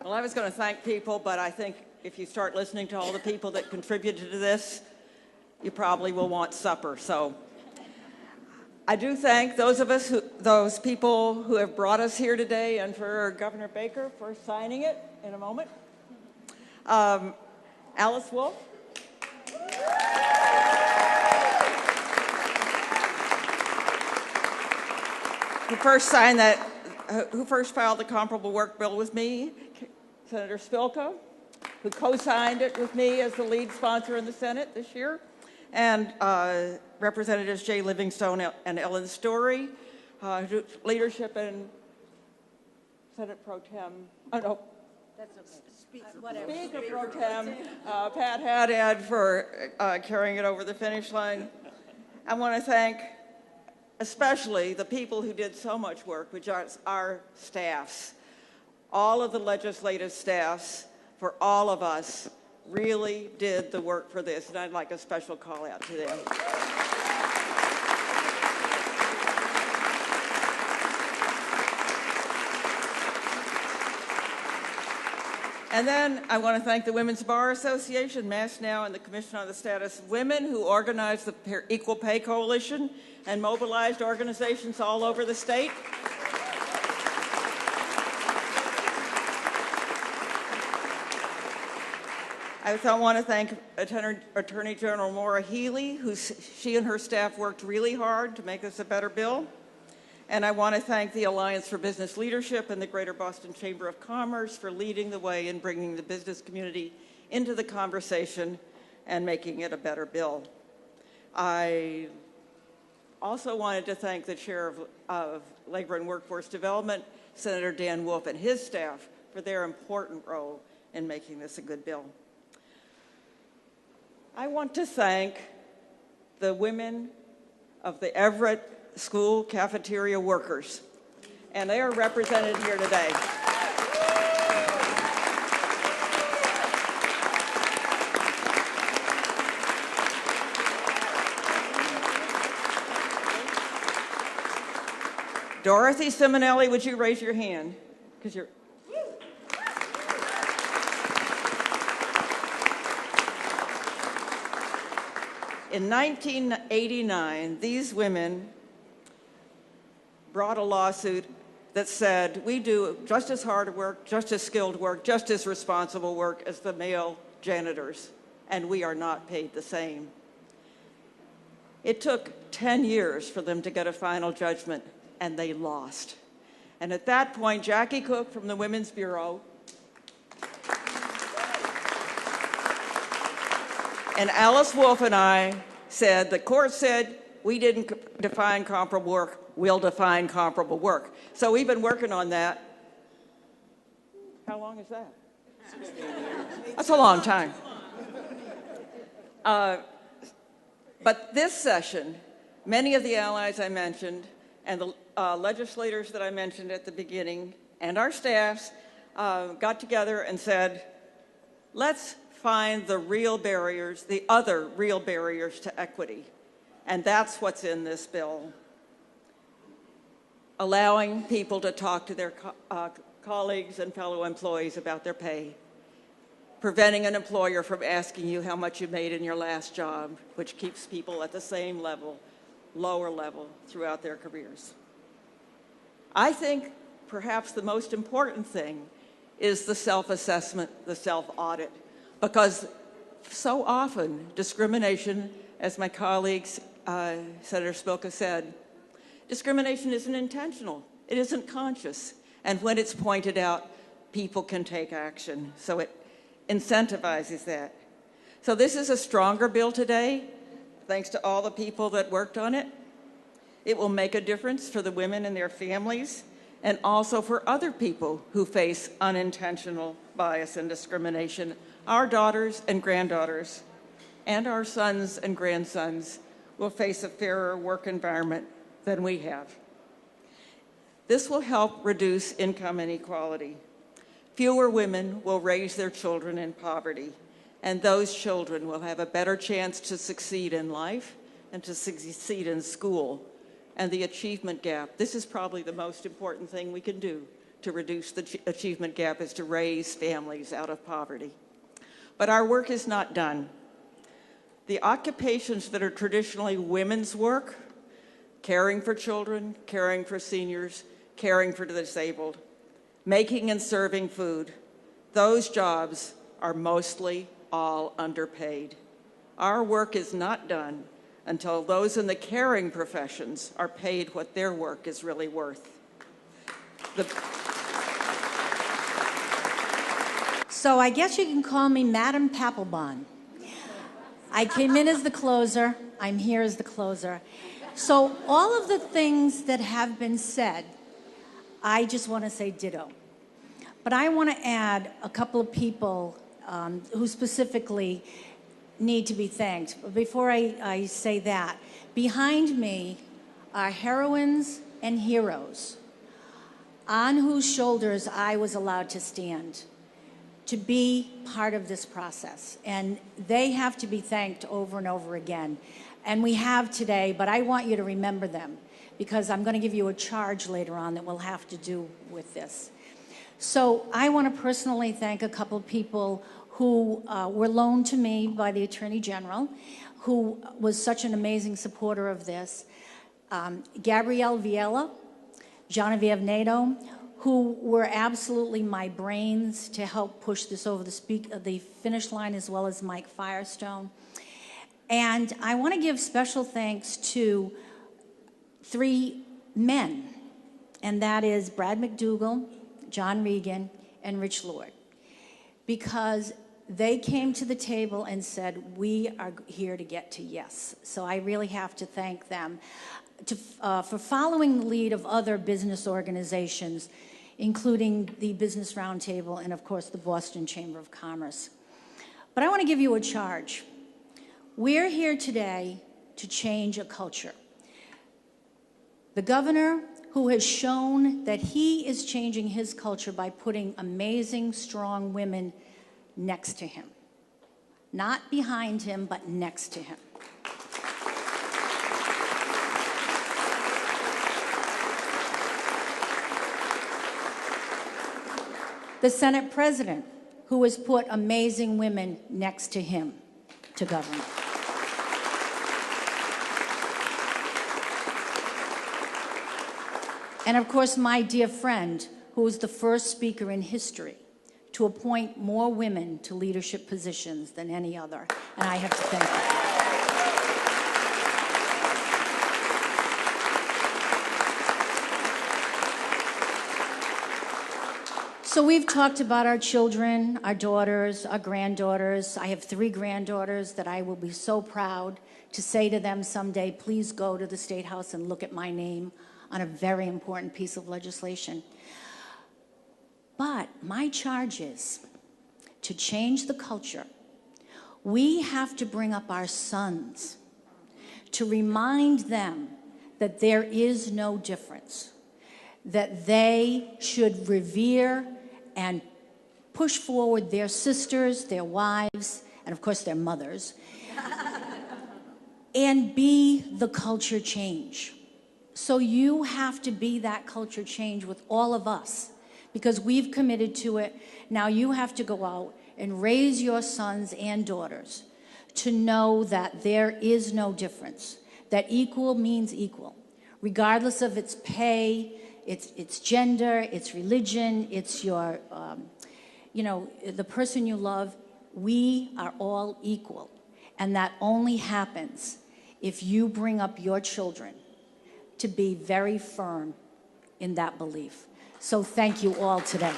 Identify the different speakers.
Speaker 1: Well, I was going to thank people, but I think if you start listening to all the people that contributed to this, you probably will want supper. So I do thank those people who have brought us here today, and for Governor Baker for signing it in a moment. Alice Wolf. Who first filed the comparable work bill with me, Senator Spilka, who co-signed it with me as the lead sponsor in the Senate this year, and Representatives Jay Livingstone and Ellen Story, leadership in Senate Pro Tem, Speaker Pro Tem, Pat Haddad for carrying it over the finish line. I want to thank especially the people who did so much work, which are our staffs. All of the legislative staffs for all of us really did the work for this, and I'd like a special call out to them. And then I want to thank the Women's Bar Association, Mass Now, and the Commission on the Status of Women, who organized the Equal Pay Coalition and mobilized organizations all over the state. I want to thank Attorney General Maura Healey, she and her staff worked really hard to make this a better bill. And I want to thank the Alliance for Business Leadership and the Greater Boston Chamber of Commerce for leading the way in bringing the business community into the conversation and making it a better bill. I also wanted to thank the Chair of Labor and Workforce Development, Senator Dan Wolf, and his staff for their important role in making this a good bill. I want to thank the women of the Everett School cafeteria workers, and they are represented here today. Dorothy Simonelli, would you raise your hand? Because you're. In 1989, these women brought a lawsuit that said we do just as hard work, just as skilled work, just as responsible work as the male janitors, and we are not paid the same. It took 10 years for them to get a final judgment, and they lost. And at that point, Jackie Cook from the Women's Bureau and Alice Wolf and I said, the court said we didn't define comparable work, we'll define comparable work. So we've been working on that. How long is that? 16 years. That's a long time. But this session, many of the allies I mentioned and the legislators that I mentioned at the beginning and our staffs got together and said, let's find the real barriers, the other real barriers to equity. And that's what's in this bill. Allowing people to talk to their colleagues and fellow employees about their pay. Preventing an employer from asking you how much you made in your last job, which keeps people at the same level, lower level, throughout their careers. I think perhaps the most important thing is the self-assessment, the self-audit, because so often discrimination, as my colleagues, Senator Spilka said, discrimination isn't intentional, it isn't conscious, and when it's pointed out, people can take action, so it incentivizes that. So this is a stronger bill today, thanks to all the people that worked on it. It will make a difference for the women and their families, and also for other people who face unintentional bias and discrimination. Our daughters and granddaughters, and our sons and grandsons will face a fairer work environment than we have. This will help reduce income inequality. Fewer women will raise their children in poverty, and those children will have a better chance to succeed in life and to succeed in school. And the achievement gap, this is probably the most important thing we can do to reduce the achievement gap is to raise families out of poverty. But our work is not done. The occupations that are traditionally women's work, caring for children, caring for seniors, caring for the disabled, making and serving food, those jobs are mostly all underpaid. Our work is not done until those in the caring professions are paid what their work is really worth.
Speaker 2: So I guess you can call me Madam Papelbon. I came in as the closer. I'm here as the closer. So all of the things that have been said, I just want to say ditto. But I want to add a couple of people who specifically need to be thanked. But before I say that, behind me are heroines and heroes on whose shoulders I was allowed to stand to be part of this process. And they have to be thanked over and over again. And we have today, but I want you to remember them because I'm going to give you a charge later on that will have to do with this. So I want to personally thank a couple of people who were loaned to me by the Attorney General, who was such an amazing supporter of this. Gabrielle Viela, Genevieve Nato, who were absolutely my brains to help push this over the finish line, as well as Mike Firestone. And I want to give special thanks to 3 men, and that is Brad McDougall, John Regan, and Rich Lord, because they came to the table and said, we are here to get to yes. So I really have to thank them for following the lead of other business organizations, including the Business Roundtable and, of course, the Boston Chamber of Commerce. But I want to give you a charge. We're here today to change a culture. The governor, who has shown that he is changing his culture by putting amazing, strong women next to him. Not behind him, but next to him. The Senate President, who has put amazing women next to him to govern. And of course, my dear friend, who was the first speaker in history to appoint more women to leadership positions than any other. And I have to thank him. So we've talked about our children, our daughters, our granddaughters. I have 3 granddaughters that I will be so proud to say to them someday, please go to the State House and look at my name on a very important piece of legislation. But my charge is to change the culture. We have to bring up our sons to remind them that there is no difference, that they should revere and push forward their sisters, their wives, and of course their mothers, and be the culture change. So you have to be that culture change with all of us, because we've committed to it. Now you have to go out and raise your sons and daughters to know that there is no difference, that equal means equal, regardless of its pay, its gender, its religion, it's your, the person you love. We are all equal. And that only happens if you bring up your children to be very firm in that belief. So thank you all today.